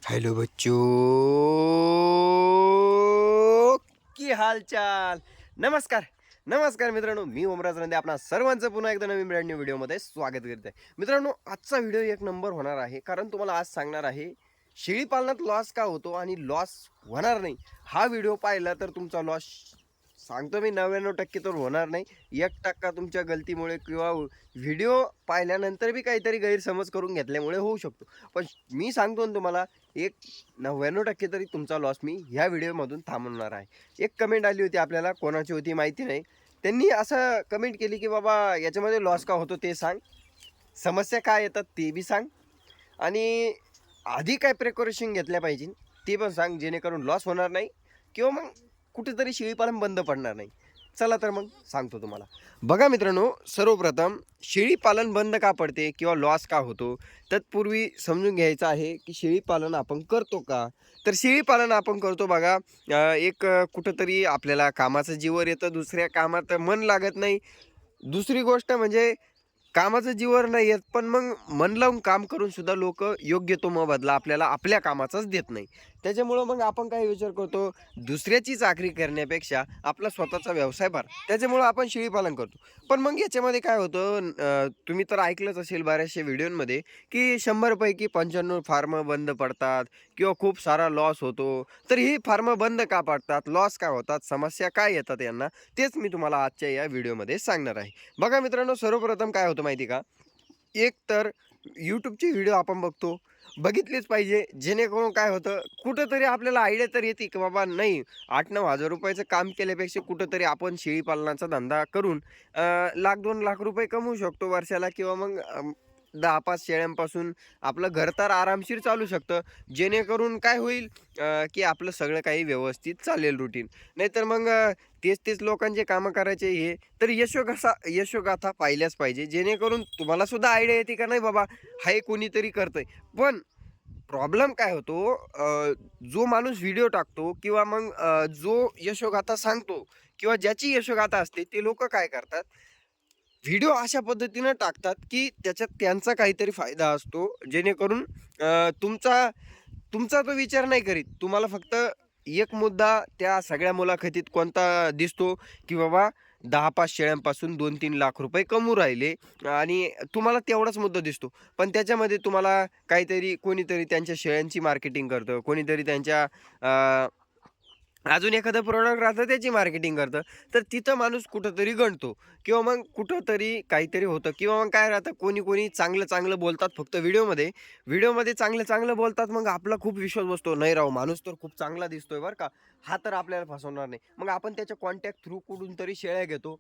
Hello बच्चों, की हालचाल. नमस्कार. नमस्कार मित्रांनो, मी ओमराज रंदे आपणा सर्वांचं पुन्हा एकदा नवीन ब्रँड न्यू व्हिडिओमध्ये स्वागत करते. मित्रांनो, आजचा व्हिडिओ एक नंबर होणार आहे, कारण तुम्हाला आज सांगणार आहे शेळी पालनात लॉस का होतो आणि लॉस होणार नाही. हा व्हिडिओ पाहिला तर तुमचा लॉस सांगतो मी 99% तर होणार नाही. 1% तुमच्या गलतीमुळे किंवा व्हिडिओ पाहिल्यानंतर बी काहीतरी गैरसमज करून घेतल्यामुळे होऊ शकतो. पण मी सांगतो ना तुम्हाला, एक 99% तरी तुमचा लॉस मी ह्या व्हिडिओमधून थांबवणार आहे. एक कमेंट आली होती आपल्याला, कोणाची होती माहिती नाही. त्यांनी असं कमेंट केली की बाबा याच्यामध्ये लॉस का होतो ते सांग, समस्या काय येतात ते बी सांग, आणि आधी काय प्रिकॉशन घेतल्या पाहिजे ते पण सांग, जेणेकरून लॉस होणार नाही किंवा मग कुठेतरी शेळीपालन बंद पडणार नाही. चला तर मग सांगतो तुम्हाला. बघा मित्रांनो, सर्वप्रथम शेळीपालन बंद का पडते किंवा लॉस का होतो, तत्पूर्वी समजून घ्यायचं आहे की शेळीपालन आपण करतो का. तर शेळीपालन आपण करतो बघा, कुठंतरी आपल्याला कामाचं जीवर येतं, दुसऱ्या कामात मन लागत नाही. दुसरी गोष्ट म्हणजे कामाचं जीवर नाही येत, पण मग मन लावून काम करून सुद्धा लोक योग्य तो मोबदला आपल्याला आपल्या कामाचाच देत नाही. त्याच्यामुळं मग आपण काय विचार करतो, दुसऱ्याची चाकरी करण्यापेक्षा आपला स्वतःचा व्यवसाय भरा. त्याच्यामुळं आपण शेळीपालन करतो. पण मग याच्यामध्ये काय होतं, तुम्ही तर ऐकलंच असेल बऱ्याचशा व्हिडिओमध्ये की 100 पैकी 95 फार्म बंद पडतात किंवा खूप सारा लॉस होतो. तर ही फार्म बंद का पडतात, लॉस का होतात, समस्या काय येतात यांना, तेच मी तुम्हाला आजच्या या व्हिडिओमध्ये सांगणार आहे. बघा मित्रांनो, सर्वप्रथम काय होतं माहिती का, एक तर यूट्यूबची व्हिडिओ आपण बघितलीच पाहिजे, जेणेकरून काय होतं, कुठंतरी आपल्याला आयडिया तर येते की बाबा नाही, 8-9 हजार रुपयाचं काम केल्यापेक्षा कुठंतरी आपण शेळीपालनाचा धंदा करून 1,00,000-2,00,000 रुपये कमवू शकतो वर्षाला, किंवा मग 10-5 शेळ्यांपासून आपलं घर तर आरामशीर चालू शकतं. जेणेकरून काय होईल, की आपलं सगळं काही व्यवस्थित चालेल रुटीन. नाहीतर मग तेच तेच लोकांचे कामं करायचे हे, तर यशोगाथा पाहिल्याच पाहिजे, जेणेकरून तुम्हाला सुद्धा आयडिया येते का नाही बाबा, हाय कोणीतरी करतंय. पण प्रॉब्लेम काय होतो, जो माणूस व्हिडिओ टाकतो किंवा मग जो यशोगाथा सांगतो किंवा ज्याची यशोगाथा असते, ते लोक काय करतात, व्हिडिओ अशा पद्धतीनं टाकतात की त्याच्यात त्यांचा काहीतरी फायदा असतो, जेणेकरून तुमचा तुमचा तो विचार नाही करीत. तुम्हाला फक्त एक मुद्दा त्या सगळ्या मुलाखतीत कोणता दिसतो, की बाबा 10-5 शेळ्यांपासून 2-3 लाख रुपये कमवू राहिले, आणि तुम्हाला तेवढाच मुद्दा दिसतो. पण त्याच्यामध्ये तुम्हाला काहीतरी कोणीतरी त्यांच्या शेळ्यांची मार्केटिंग करतं, कोणीतरी त्यांच्या अजून एखादं प्रॉडक्ट राहतं त्याची मार्केटिंग करतं. तर तिथं माणूस कुठंतरी गणतो किंवा मग कुठंतरी काहीतरी होतं, किंवा मग काय राहतं, कोणी कोणी चांगलं चांगलं बोलतात फक्त व्हिडिओमध्ये. व्हिडिओमध्ये चांगलं चांगलं बोलतात, मग आपला खूप विश्वास बसतो, नाही राव माणूस तर खूप चांगला दिसतोय बरं का, हा तर आपल्याला फसवणार नाही. मग आपण त्याच्या कॉन्टॅक्ट थ्रू कुठून तरी शेळ्या घेतो,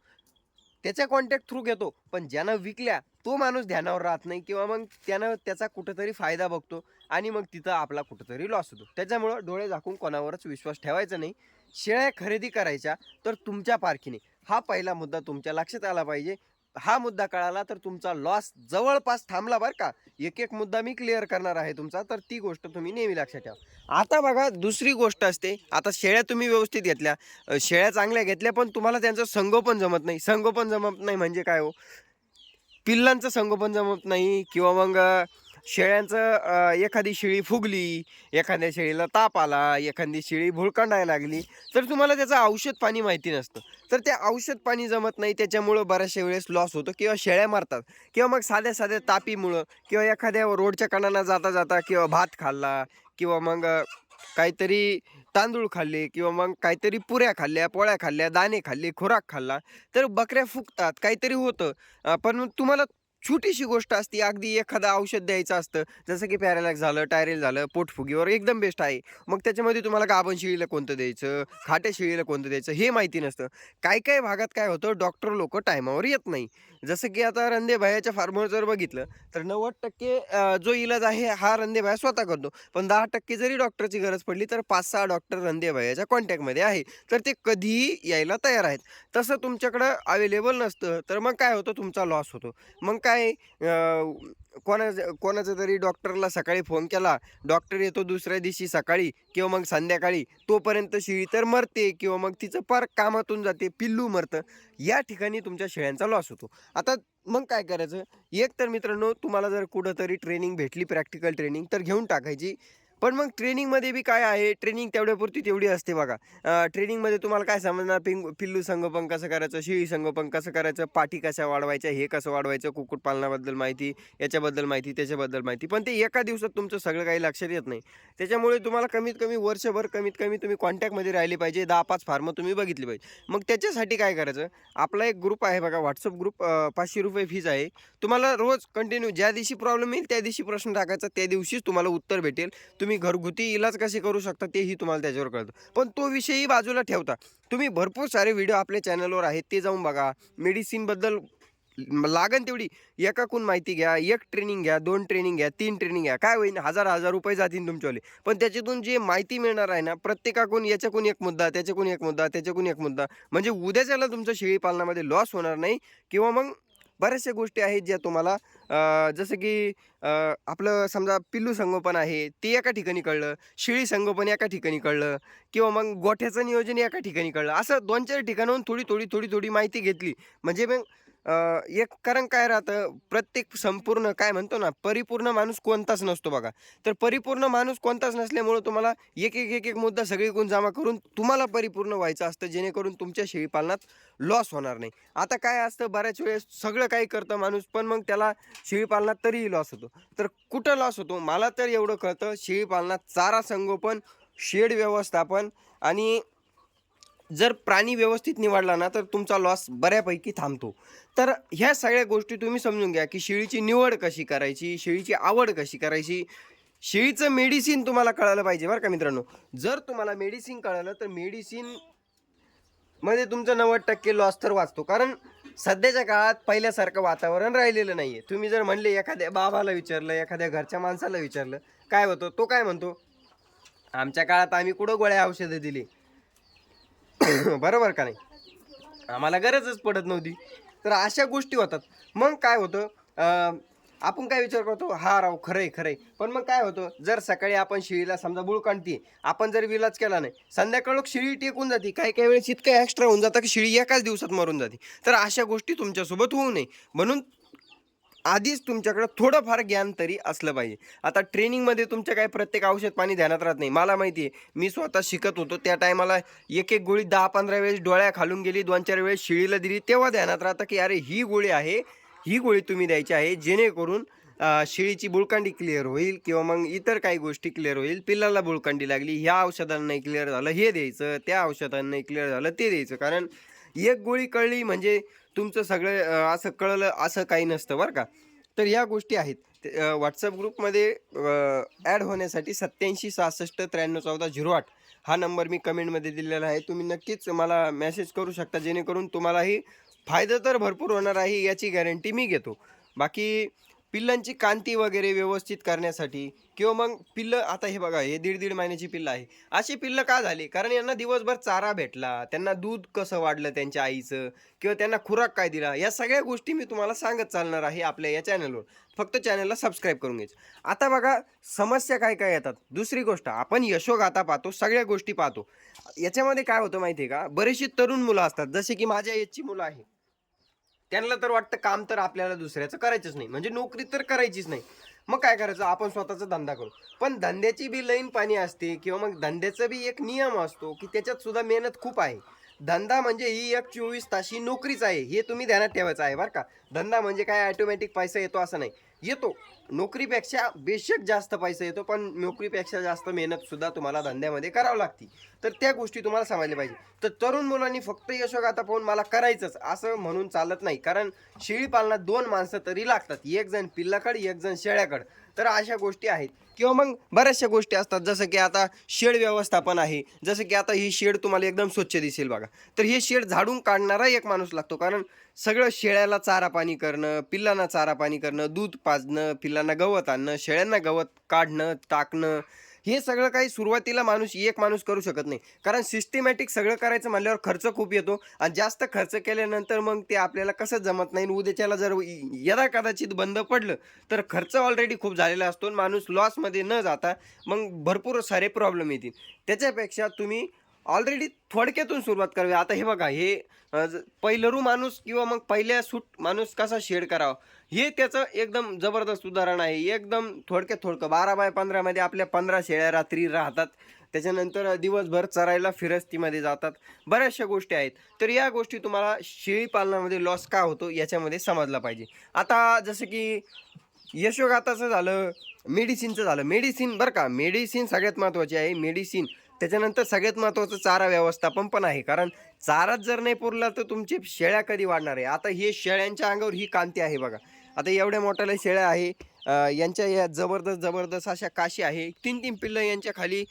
त्याच्या कॉन्टॅक्ट थ्रू घेतो. पण ज्यानं विकल्या तो माणूस ध्यानावर राहत नाही, किंवा मग त्यानं त्याचा कुठंतरी फायदा बघतो, आणि मग तिथं आपला कुठंतरी लॉस होतो. त्याच्यामुळं डोळे झाकून कोणावरच विश्वास ठेवायचा नाही. शेळ्या खरेदी करायच्या तर तुमच्या पारखीने, हा पहिला मुद्दा तुमच्या लक्षात आला पाहिजे. हा मुद्दा कळाला तर तुमचा लॉस जवळपास थांबला बरं का. एक एक मुद्दा मी क्लिअर करणार आहे तुमचा, तर ती गोष्ट तुम्ही नेहमी लक्षात ठेवा. आता बघा, दुसरी गोष्ट असते, आता शेळ्या तुम्ही व्यवस्थित घेतल्या, शेळ्या चांगल्या घेतल्या, पण तुम्हाला त्यांचं संगोपन जमत नाही. संगोपन जमत नाही म्हणजे काय हो, पिल्लांचं संगोपन जमत नाही, किंवा मग शेळ्यांचं एखादी शेळी फुगली, एखाद्या शेळीला ताप आला, एखादी शेळी भुळकांडायला लागली, तर तुम्हाला त्याचं औषध पाणी माहिती नसतं. तर ते औषध पाणी जमत नाही, त्याच्यामुळं बऱ्याचशा वेळेस लॉस होतो किंवा शेळ्या मरतात. किंवा मग साध्या साध्या तापीमुळं, किंवा एखाद्या रोडच्या कणानं जाता जाता किंवा भात खाल्ला, किंवा मग काहीतरी तांदूळ खाल्ले, किंवा मग काहीतरी पुऱ्या खाल्ल्या, पोळ्या खाल्ल्या, दाणे खाल्ले, खुराक खाल्ला, तर बकऱ्या फुगतात, काहीतरी होतं. पण तुम्हाला छोटीशी गोष्ट असते, अगदी एखादं औषध द्यायचं असतं, जसं की पॅरालॅक्स झालं, टायरेल झालं, पोटफुगीवर एकदम बेस्ट आहे. मग त्याच्यामध्ये तुम्हाला गाभण शेळीला कोणतं द्यायचं, खाट्या शेळीला कोणतं द्यायचं हे माहिती नसतं. काही काही भागात काय होतं, डॉक्टर लोक टायमावर येत नाही. जसं की आता रंधेभायाच्या फार्मवर जर बघितलं तर 90% जो इलाज आहे हा रंधेभाया स्वतः करतो. पण 10% जरी डॉक्टरची गरज पडली तर 5-6 डॉक्टर रंधेभायाच्या कॉन्टॅक्टमध्ये आहे, तर ते कधीही यायला तयार आहेत. तसं तुमच्याकडं अवेलेबल नसतं, तर मग काय होतं, तुमचा लॉस होतो. मग काय, कोणाचा तरी डॉक्टरला सकाळी फोन केला, डॉक्टर येतो दुसऱ्या दिवशी सकाळी किंवा मग संध्याकाळी, तोपर्यंत शेळी तर मरते, किंवा मग तिचं पार कामातून जाते, पिल्लू मरतं. या ठिकाणी तुमच्या शेळ्यांचा लॉस होतो. आता मग काय करायचं, एक तर मित्रांनो, तुम्हाला जर कुठंतरी ट्रेनिंग भेटली, प्रॅक्टिकल ट्रेनिंग, तर घेऊन टाकायची. पण मग ट्रेनिंगमध्ये बी काय आहे, ट्रेनिंग तेवढ्यापुरती तेवढी असते बघा. ट्रेनिंगमध्ये तुम्हाला काय समजणार, पिल्लू संगोपन कसं करायचं, शेळी संगोपन कसं करायचं, पाठी कशा वाढवायच्या, हे कसं वाढवायचं, कुक्कुटपालनाबद्दल माहिती, याच्याबद्दल माहिती, त्याच्याबद्दल माहिती. पण ते एका दिवसात तुमचं सगळं काही लक्षात येत नाही. त्याच्यामुळे तुम्हाला कमीत कमी वर्षभर कमीत कमी तुम्ही कॉन्टॅक्टमध्ये राहिले पाहिजे. 10-5 फार्म तुम्ही बघितली पाहिजे. मग त्याच्यासाठी काय करायचं, आपला एक ग्रुप आहे बघा, WhatsApp ग्रुप. ₹500 फीज आहे. तुम्हाला रोज कंटिन्यू ज्या दिवशी प्रॉब्लेम येईल त्या दिवशी प्रश्न टाकायचा, त्या दिवशीच तुम्हाला उत्तर भेटेल. तुम्ही घरगुती इलाज कसे करू शकता तेही तुम्हाला त्याच्यावर कळतं. पण तो विषयही बाजूला ठेवता तुम्ही भरपूर सारे व्हिडिओ आपल्या चॅनलवर आहेत, ते जाऊन बघा. मेडिसिनबद्दल लागन तेवढी एकाकून माहिती घ्या. 1 ट्रेनिंग घ्या, 2 ट्रेनिंग घ्या, 3 ट्रेनिंग घ्या. काय होईल, हजार रुपये जातील तुमच्यावाले. पण त्याच्यातून जे माहिती मिळणार आहे ना, प्रत्येकाकडून याच्याकडून एक मुद्दा, त्याच्याकडून एक मुद्दा, त्याच्याकडून एक मुद्दा, म्हणजे उद्याच्याला तुमचं शेळी पालनामध्ये लॉस होणार नाही. किंवा मग बऱ्याचशा गोष्टी आहेत ज्या तुम्हाला जसं की आपलं समजा पिल्लू संगोपन आहे ते एका ठिकाणी कळलं, शेळी संगोपन एका ठिकाणी कळलं, किंवा मग गोठ्याचं नियोजन एका ठिकाणी कळलं. असं 2-4 ठिकाणाहून थोडी माहिती घेतली म्हणजे मग एक कारण काय राहतं, प्रत्येक संपूर्ण काय म्हणतो ना, परिपूर्ण माणूस कोणताच नसतो बघा. तर परिपूर्ण माणूस कोणताच नसल्यामुळं तुम्हाला एक मुद्दा सगळीकडून जमा करून तुम्हाला परिपूर्ण व्हायचं असतं, जेणेकरून तुमच्या शेळीपालनात लॉस होणार नाही. आता काय असतं, बऱ्याच वेळेस सगळं काही करतं माणूस, पण मग त्याला शेळीपालनात तरीही लॉस होतो. तर कुठं लॉस होतो, मला तर एवढं कळतं, शेळीपालनात चारा संगोपन, शेड व्यवस्थापन आणि जर प्राणी व्यवस्थित निवडला ना, तर तुमचा लॉस बऱ्यापैकी थांबतो. तर ह्या सगळ्या गोष्टी तुम्ही समजून घ्या, की शेळीची निवड कशी करायची, शेळीची आवड कशी करायची. शेळीचं मेडिसिन तुम्हाला कळालं पाहिजे बरं का मित्रांनो. जर तुम्हाला मेडिसिन कळालं तर मेडिसिनमध्ये तुमचं 90% लॉस तर वाचतो. कारण सध्याच्या काळात पहिल्यासारखं वातावरण राहिलेलं नाही आहे. तुम्ही जर म्हणले, एखाद्या बाबाला विचारलं, एखाद्या घरच्या माणसाला विचारलं, काय होतं, तो काय म्हणतो, आमच्या काळात आम्ही कुठं गोळ्या औषधं दिली. बरोबर का नाही, आम्हाला गरजच पडत नव्हती. तर अशा गोष्टी होतात. मग काय होतं, आपण काय विचार करतो, हा राव खरंय खरंय. पण मग काय होतं, जर सकाळी आपण शेळीला समजा बुळकांडती, आपण जर विलाज केला नाही, संध्याकाळ शेळी टेकून जाते. काही काही वेळेस इतकं एक्स्ट्रा होऊन जातं की शेळी एकाच दिवसात मरून जाते. तर अशा गोष्टी तुमच्यासोबत होऊ नये म्हणून आधीच तुमच्याकडं थोडंफार ज्ञान तरी असलं पाहिजे. आता ट्रेनिंगमध्ये तुमच्या काही प्रत्येक औषध पाणी ध्यानात राहत नाही. मला माहिती आहे, मी स्वतः शिकत होतो त्या टायमाला एक गोळी 10-15 वेळेस डोळ्या खालून गेली, 2-4 वेळेस शेळीला दिली, तेव्हा ध्यानात राहतं की अरे ही गोळी आहे, ही गोळी तुम्ही द्यायची आहे, जेणेकरून शेळीची बुळकांडी क्लिअर होईल, किंवा मग इतर काही गोष्टी क्लिअर होईल. पिल्लाला बुळकांडी लागली, ह्या औषधांना नाही क्लिअर झालं हे द्यायचं, त्या औषधांना नाही क्लिअर झालं ते द्यायचं. कारण एक गोळी कळली म्हणजे तुमचं सगळं असं कळलं असं काही नसतं बरं का. तर या गोष्टी आहेत. WhatsApp ग्रुपमध्ये ॲड होण्यासाठी 8766931408 हा नंबर मी कमेंटमध्ये दिलेला आहे. तुम्ही नक्कीच मला मेसेज करू शकता, जेणेकरून तुम्हालाही फायदा तर भरपूर होणार आहे याची गॅरंटी मी घेतो. बाकी पिल्लांची कांती वगैरे व्यवस्थित करण्यासाठी, किंवा मग पिल्लं, आता हे बघा, हे 1.5 महिन्याची पिल्लं आहे. अशी पिल्लं का झाली, कारण यांना दिवसभर चारा भेटला, त्यांना दूध कसं वाढलं त्यांच्या आईचं, किंवा त्यांना खुराक काय दिला, या सगळ्या गोष्टी मी तुम्हाला सांगत चालणार आहे आपल्या या चॅनलवर. फक्त चॅनलला सबस्क्राईब करून घ्यायचं. आता बघा, समस्या काय काय येतात. दुसरी गोष्ट, आपण यशोगाथा पाहतो, सगळ्या गोष्टी पाहतो. याच्यामध्ये काय होतं माहिती आहे का, बरेचशी तरुण मुलं असतात, जसे की माझ्या एजची मुलं आहे. त्यांना तर वाटतं काम तर आपल्याला दुसऱ्याचं करायचंच नाही, म्हणजे नोकरी तर करायचीच नाही. मग काय करायचं, आपण स्वतःचा धंदा करू. पण धंद्याची बी लाईन पाणी असते, किंवा मग धंद्याचा बी एक नियम असतो की त्याच्यात सुद्धा मेहनत खूप आहे. धंदा म्हणजे ही एक 24 ताशी नोकरीच आहे, हे तुम्ही ध्यानात ठेवायचं आहे बरं का. धंदा म्हणजे काय ऑटोमॅटिक पैसा येतो असं नाही. येतो, नोकरीपेक्षा बेशक जास्त पैसा येतो, पण नोकरीपेक्षा जास्त मेहनत सुद्धा तुम्हाला धंद्यामध्ये करावं लागते. तर त्या गोष्टी तुम्हाला समजल्या पाहिजे. तर तरुण मुलांनी फक्त यशोगाथा पाहून मला करायचंच असं म्हणून चालत नाही. कारण शेळी पालनात 2 माणसं तरी लागतात, एक जण पिल्लाकडे, एक जण शेळ्याकडे. तर अशा गोष्टी आहेत. किंवा मग बऱ्याचशा गोष्टी असतात, जसं की आता शेड व्यवस्थापन आहे. जसं की आता ही शेड तुम्हाला एकदम स्वच्छ दिसेल बघा, तर हे शेड झाडून काढणारा एक माणूस लागतो. कारण सगळं शेळ्याला चारा पाणी करणं, पिल्लांना चारा पाणी करणं, दूध पाजणं, पिल्लांना गवत आणणं, शेळ्यांना गवत काढणं, टाकणं, हे सगळं काही सुरुवातीला एक माणूस करू शकत नाही. कारण सिस्टमॅटिक सगळं करायचं म्हणल्यावर खर्च खूप येतो, आणि जास्त खर्च केल्यानंतर मग ते आपल्याला कसं जमत नाही. उद्याच्याला जर यदा कदाचित बंद पडलं तर खर्च ऑलरेडी खूप झालेला असतो, माणूस लॉसमध्ये न जाता मग भरपूर सारे प्रॉब्लेम येतील. त्याच्यापेक्षा तुम्ही ऑलरेडी थोडक्यातून सुरुवात करावी. आता हे बघा, हे पहिलरू माणूस किंवा मग पहिल्या सूट माणूस कसा शेड करावा, हे त्याचं एकदम जबरदस्त उदाहरण आहे. एकदम थोडक्यात थोडकं 12x15 मध्ये आपल्या 15 शेळ्या रात्री राहतात. त्याच्यानंतर दिवसभर चरायला फिरस्तीमध्ये जातात. बऱ्याचशा गोष्टी आहेत. तर या गोष्टी तुम्हाला शेळी पालनामध्ये लॉस का होतो याच्यामध्ये समजला पाहिजे. आता जसं की यशोगाथाचं झालं, मेडिसिनचं झालं. मेडिसिन बरं का, मेडिसिन सगळ्यात महत्त्वाची आहे. मेडिसिन त्याच्यानंतर सगळ्यात महत्त्वाचं चारा व्यवस्थापन पण आहे. कारण चाराच जर नाही पुरला तर तुमची शेळ्या कधी वाढणार आहे. आता हे शेळ्यांच्या अंगावर ही कांती आहे बघा. आता एवढ्या मोठ्याल्या शेळ्या आहे, यांच्या या जबरदस्त जबरदस्त अशा काशी आहे. 3-3 पिल्लं यांच्या खाली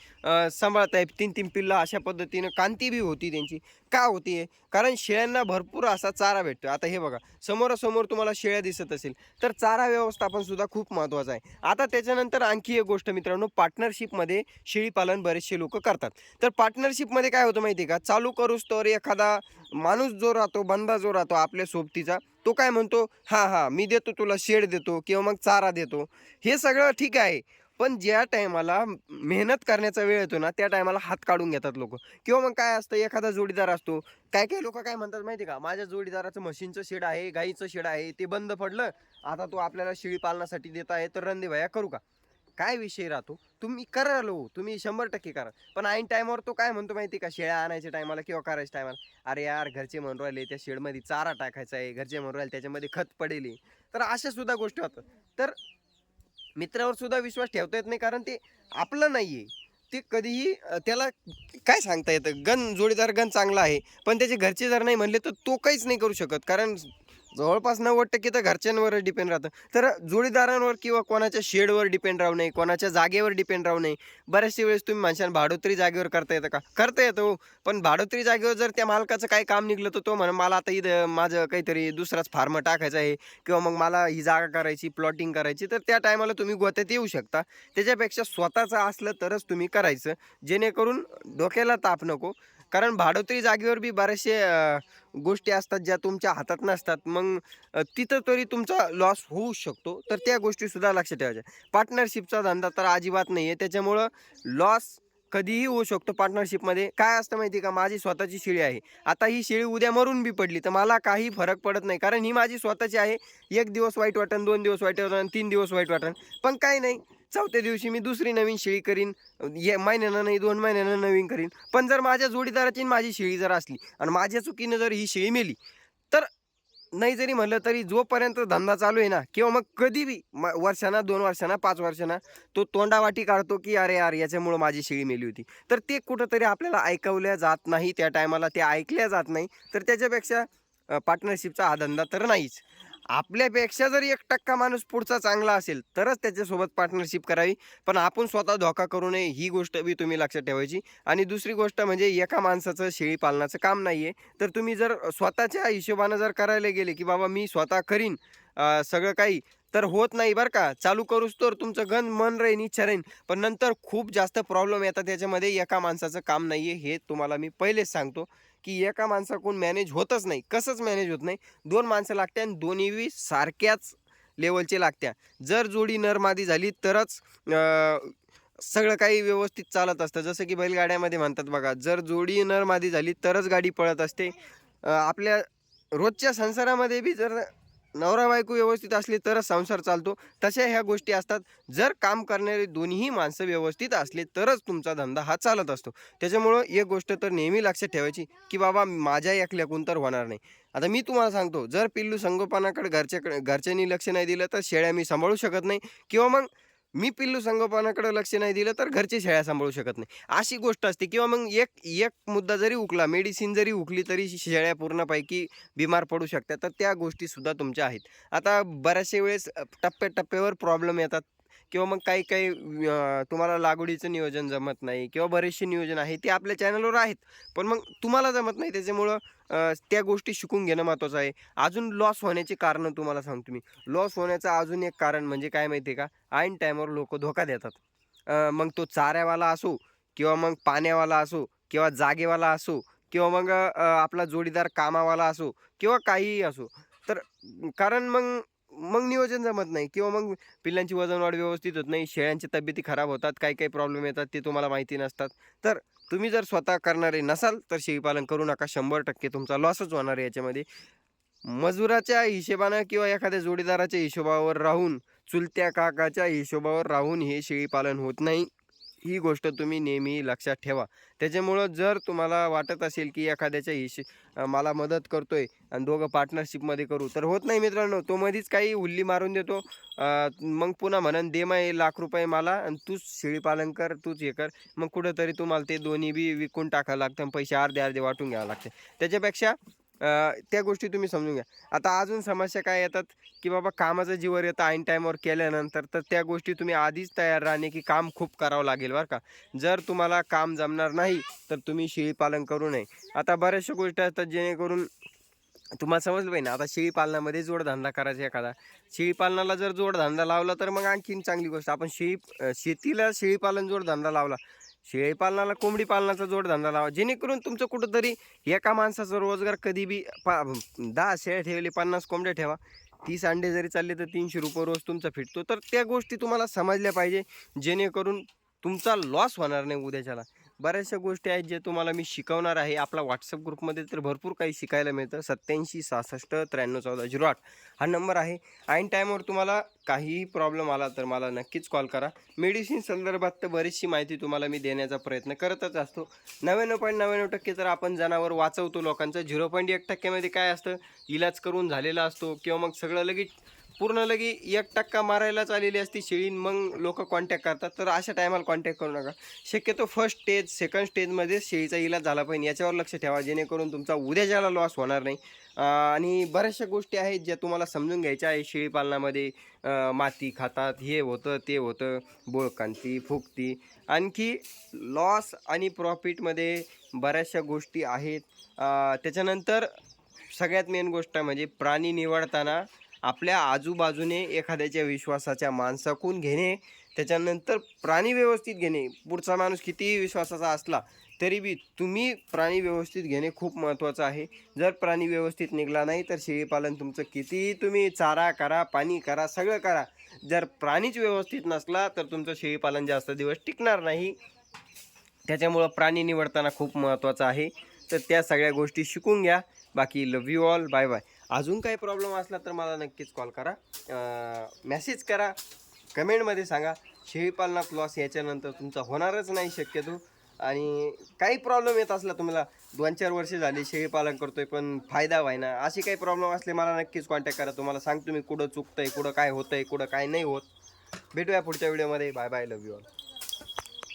सांभाळत आहे. 3-3 पिल्लं अशा पद्धतीनं कांती बी होती त्यांची. का होती? कारण शेळ्यांना भरपूर असा चारा भेटतो. आता हे बघा, समोरासमोर तुम्हाला शेळ्या दिसत असेल, तर चारा व्यवस्थापन सुद्धा खूप महत्त्वाचं आहे. आता त्याच्यानंतर आणखी एक गोष्ट मित्रांनो, पार्टनरशिपमध्ये शेळी पालन बरेचसे लोक करतात. तर पार्टनरशिपमध्ये काय होतं माहिती आहे का, चालू करूस तर एखादा माणूस जो राहतो, बंदा जो राहतो आपल्या सोबतीचा, तो काय म्हणतो, हां हां मी देतो तुला, शेड देतो किंवा मग चारा देतो. हे सगळं ठीक आहे. पण ज्या टायमाला मेहनत करण्याचा वेळ येतो ना, त्या टायमाला हात काढून घेतात लोक. किंवा मग काय असतं, एखादा जोडीदार असतो. काय काय लोक काय म्हणतात माहिती का, माझ्या जोडीदाराचं म्हशींचं शेड आहे, गाईचं शेड आहे, ते बंद पडलं, आता तो आपल्याला शेळी पालनासाठी देत आहे, तर रणदे भैया करू का? काय विषय राहतो, तुम्ही करा लो, तुम्ही 100% करा. पण ऐन टायमावर तो काय म्हणतो माहिती का, शेळ्या आणायच्या टायमाला किंवा करायच्या टायमाला, अरे यार घरचे म्हणून राहिले त्या शेडमध्ये चारा टाकायचा आहे, घरचे म्हणून राहिले त्याच्यामध्ये खत पडेल. तर अशा सुद्धा गोष्टी होतात. तर मित्रावर सुद्धा विश्वास ठेवता येत नाही, कारण ते आपलं नाहीये. ते कधीही त्याला काय सांगता येतं, गण जोडीदार गण चांगला आहे, पण त्याचे घरचे जर नाही म्हणले तर तो काहीच नाही करू शकत. कारण जवळपास 90% तर घरच्यांवरच डिपेंड राहतं. तर जोडीदारांवर किंवा कोणाच्या शेडवर डिपेंड राहू नये, कोणाच्या जागेवर डिपेंड राहू नये. बऱ्याचशा वेळेस तुम्ही म्हणशाल भाडोत्री जागेवर करता येतं का? करता येतं हो. पण भाडोत्री जागेवर जर त्या मालकाचं काही काम निघलं तर तो म्हणेल, मला आता इथं माझं काहीतरी दुसराच फार्म टाकायचा आहे किंवा मग मला ही जागा करायची, प्लॉटिंग करायची, तर त्या टायमाला तुम्ही गोत्यात येऊ शकता. त्याच्यापेक्षा स्वतःचं असलं तरच तुम्ही करायचं, जेणेकरून डोक्याला ताप नको. कारण भाडोत्री जागेवर बी बरेचसे गोष्टी असतात ज्या तुमच्या हातात नसतात. मग तिथं तरी तुमचा लॉस होऊ शकतो. तर त्या गोष्टीसुद्धा लक्षात ठेवायच्या. पार्टनरशिपचा धंदा तर अजिबात नाही आहे. त्याच्यामुळं लॉस कधीही होऊ शकतो पार्टनरशिपमध्ये. काय असतं माहिती आहे का, माझी स्वतःची शेळी आहे. आता ही शेळी उद्या मरून बी पडली तर मला काही फरक पडत नाही. कारण ही माझी स्वतःची आहे. 1 दिवस वाईट वाटेल, 2 दिवस वाईट वाटेल, 3 दिवस वाईट वाटेल. पण काही नाही, 4थ्या दिवशी मी दुसरी नवीन शेळी करीन. महिन्यानं नाही, 2 महिन्यानं नवीन करीन. पण जर माझ्या जोडीदाराची माझी शेळी जर असली आणि माझ्या चुकीनं जर ही शेळी मेली, तर नाही जरी म्हणलं तरी जोपर्यंत धंदा चालू आहे ना, किंवा मग कधी बी वर्षांना, 2 वर्षांना, 5 वर्षांना तो तोंडावाटी काढतो की अरे यार याच्यामुळं माझी शेळी मेली होती. तर ते कुठंतरी आपल्याला ऐकवल्या जात नाही, त्या टायमाला ते ऐकल्या जात नाही. तर त्याच्यापेक्षा पार्टनरशिपचा हा धंदा तर नाहीच. आपल्यापेक्षा जर 1% माणूस पुढचा चांगला असेल तरच त्याच्यासोबत पार्टनरशिप करावी. पण आपण स्वतः धोका करू नये, ही गोष्ट बी तुम्ही लक्षात ठेवायची. आणि दुसरी गोष्ट म्हणजे एका माणसाचं शेळी पालनाचं काम नाही आहे. तर तुम्ही जर स्वतःच्या हिशोबानं जर करायला गेले की बाबा मी स्वतः करीन सगळं काही, तर होत नाही बरं का. चालू करूच तर तुमचं गन मन राहीन, इच्छा राहीन, पण नंतर खूप जास्त प्रॉब्लेम येतात त्याच्यामध्ये. एका माणसाचं काम नाही आहे, हे तुम्हाला मी पहिलेच सांगतो की एका माणसाकडून मॅनेज होतच नाही. कसंच मॅनेज होत नाही. 2 माणसं लागते आणि दोन्हीही सारख्याच लेवलचे लागत्या. जर जोडी नर-मादी झाली तरच सगळं काही व्यवस्थित चालत असतं. जसं की बैलगाड्यामध्ये म्हणतात बघा, जर जोडी नर-मादी झाली तरच गाडी पळत असते. आपल्या रोजच्या संसारामध्ये बी जर नवरा-बायको व्यवस्थित असली तरच संसार चालतो. तशा ह्या गोष्टी असतात. जर काम करणारे दोन्हीही माणसं व्यवस्थित असले तरच तुमचा धंदा हा चालत असतो. त्याच्यामुळं एक गोष्ट तर नेहमी लक्षात ठेवायची की बाबा माझ्या एकल्याकून तर होणार नाही. आता मी तुम्हाला सांगतो, जर पिल्लू संगोपनाकडे घरच्यांनी लक्ष नाही दिलं तर शेळ्या मी सांभाळू शकत नाही. किंवा मग मी पिल्लू संगोपनाकडे लक्ष नाही दिलं तर घरची शेळ्या सांभाळू शकत नाही, अशी गोष्ट असते. किंवा मग एक एक मुद्दा जरी उकला, मेडिसिन जरी उकली तरी शेळ्या पूर्णपैकी बिमार पडू शकतात. तर त्या गोष्टीसुद्धा तुमच्या आहेत. आता बऱ्याचशा वेळेस टप्प्याटप्प्यावर प्रॉब्लेम येतात. किंवा मग काही काही तुम्हाला लागवडीचं नियोजन जमत नाही किंवा बरेचसे नियोजन आहे ते आपल्या चॅनलवर आहेत. पण मग तुम्हाला जमत नाही, त्याच्यामुळं त्या गोष्टी शिकून घेणं महत्त्वाचं आहे. अजून लॉस होण्याची कारणं तुम्हाला सांगतो मी. लॉस होण्याचं अजून एक कारण म्हणजे काय माहिती आहे का, ऐन टायमावर लोक धोका देतात. मग तो चाऱ्यावाला असो किंवा मग पाण्यावाला असो किंवा जागेवाला असो किंवा मग आपला जोडीदार कामावाला असो किंवा काहीही असो. तर कारण मग मग नियोजन जमत नाही किंवा मग पिल्लांची वजनवाढ व्यवस्थित होत नाही, शेळ्यांच्या तब्येती खराब होतात, काही काही प्रॉब्लेम येतात ते तुम्हाला माहिती नसतात. तर तुम्ही जर स्वतः करणारे नसाल तर शेळीपालन करू नका. 100% तुमचा लॉसच होणार आहे याच्यामध्ये. मजुराच्या हिशोबानं किंवा एखाद्या जोडीदाराच्या हिशोबावर राहून, चुलत्या काकाच्या हिशोबावर राहून हे शेळीपालन होत नाही. ही गोष्ट तुम्ही नेहमी लक्षात ठेवा. त्याच्यामुळं जर तुम्हाला वाटत असेल की एखाद्याच्या मला मदत करतोय आणि दोघं पार्टनरशिपमध्ये करू, तर होत नाही मित्रांनो. तो मधीच काही उल्ली मारून देतो. मग पुन्हा म्हणन दे मग ₹1,00,000 मला आणि तूच शेळीपालन कर, तूच हे कर. मग कुठेतरी तुम्हाला ते दोन्ही बी विकून टाकावं लागतं आणि पैसे अर्धे-अर्धे वाटून घ्यावे लागते. त्याच्यापेक्षा त्या गोष्टी तुम्ही समजून घ्या. आता अजून समस्या काय येतात, की बाबा कामाचं जीवावर येतं ऐन टाईमवर केल्यानंतर, तर त्या गोष्टी तुम्ही आधीच तयार राहणे, की काम खूप करावं लागेल बरं का. जर तुम्हाला काम जमणार नाही, तर तुम्ही शेळीपालन करू नये. आता बऱ्याचशा गोष्टी असतात जेणेकरून तुम्हाला समजलं पाहिजे ना. आता शेळीपालनामध्ये जोडधंदा करायचा एखादा, शेळीपालनाला जर जोडधंदा लावला तर मग आणखीन चांगली गोष्ट. आपण शेतीला शेळीपालन जोडधंदा लावला, शेळीपालनाला कोंबडी पालनाचा जोडधंदा लावा, जेणेकरून तुमचं कुठंतरी एका माणसाचा रोजगार कधी बी 10 शेळ्या ठेवले, 50 कोंबड्या ठेवा, 30 अंडे जरी चालले तर ₹300 रोज तुमचा फिटतो. तर त्या गोष्टी तुम्हाला समजल्या पाहिजे, जेणेकरून तुमचा लॉस होणार नाही उद्याच्याला. बऱ्याचशा गोष्टी आहेत जे तुम्हाला मी शिकवणार आहे. आपला व्हॉट्सअप ग्रुपमध्ये तर भरपूर काही शिकायला मिळतं. 87 66 93 14 08 हा नंबर आहे. ऐन टाईमवर तुम्हाला काहीही प्रॉब्लेम आला तर मला नक्कीच कॉल करा. मेडिसिन संदर्भात तर बरीचशी माहिती तुम्हाला मी देण्याचा प्रयत्न करतच असतो. 99.99% तर आपण जनावर वाचवतो लोकांचं. 0.1% मध्ये काय असतं, इलाज करून झालेला असतो किंवा मग सगळं लगेच पूर्ण लगे 1% मारायलाच आलेली असती शेळी, मग लोक कॉन्टॅक्ट करतात. तर अशा टायमाला कॉन्टॅक्ट करू नका. शक्यतो फर्स्ट स्टेज, सेकंड स्टेजमध्ये शेळीचा इलाज झाला पाहिजे याच्यावर लक्ष ठेवा, जेणेकरून तुमचा उद्याच्याला लॉस होणार नाही. आणि बऱ्याचशा गोष्टी आहेत ज्या तुम्हाला समजून घ्यायच्या आहे शेळीपालनामध्ये. माती खातात, हे होतं ते होतं, बोळकांती फुगती. आणखी लॉस आणि प्रॉफिटमध्ये बऱ्याचशा गोष्टी आहेत. त्याच्यानंतर सगळ्यात मेन गोष्ट म्हणजे प्राणी निवडताना आपल्या आजूबाजूने एखाद्याच्या विश्वासाच्या माणसाकडून घेणे, त्याच्यानंतर प्राणी व्यवस्थित घेणे. पुढचा माणूस कितीही विश्वासाचा असला तरी बी तुम्ही प्राणी व्यवस्थित घेणे खूप महत्त्वाचं आहे. जर प्राणी व्यवस्थित निघाला नाही तर शेळीपालन तुमचं कितीही तुम्ही चारा करा, पाणी करा, सगळं करा, जर प्राणीच व्यवस्थित नसला तर तुमचं शेळीपालन जास्त दिवस टिकणार नाही. त्याच्यामुळं प्राणी निवडताना खूप महत्त्वाचं आहे. तर त्या सगळ्या गोष्टी शिकून घ्या. बाकी love you all, bye bye. अजून काही प्रॉब्लेम असला तर मला नक्कीच कॉल करा, मेसेज करा, कमेंटमध्ये सांगा. शेळीपालनात लॉस याच्यानंतर तुमचा होणारच नाही शक्यतो. आणि काही प्रॉब्लेम येत असला तुम्हाला, 2-4 वर्षे झाली शेळीपालन करतोय पण फायदा व्हायना, असे काही प्रॉब्लेम असले मला नक्कीच कॉन्टॅक्ट करा. तुम्हाला सांगतो मी कुठं चुकतंय, कुठं काय होतंय, कुठं काय नाही होत. भेटूया पुढच्या व्हिडिओमध्ये. Bye bye, love you all.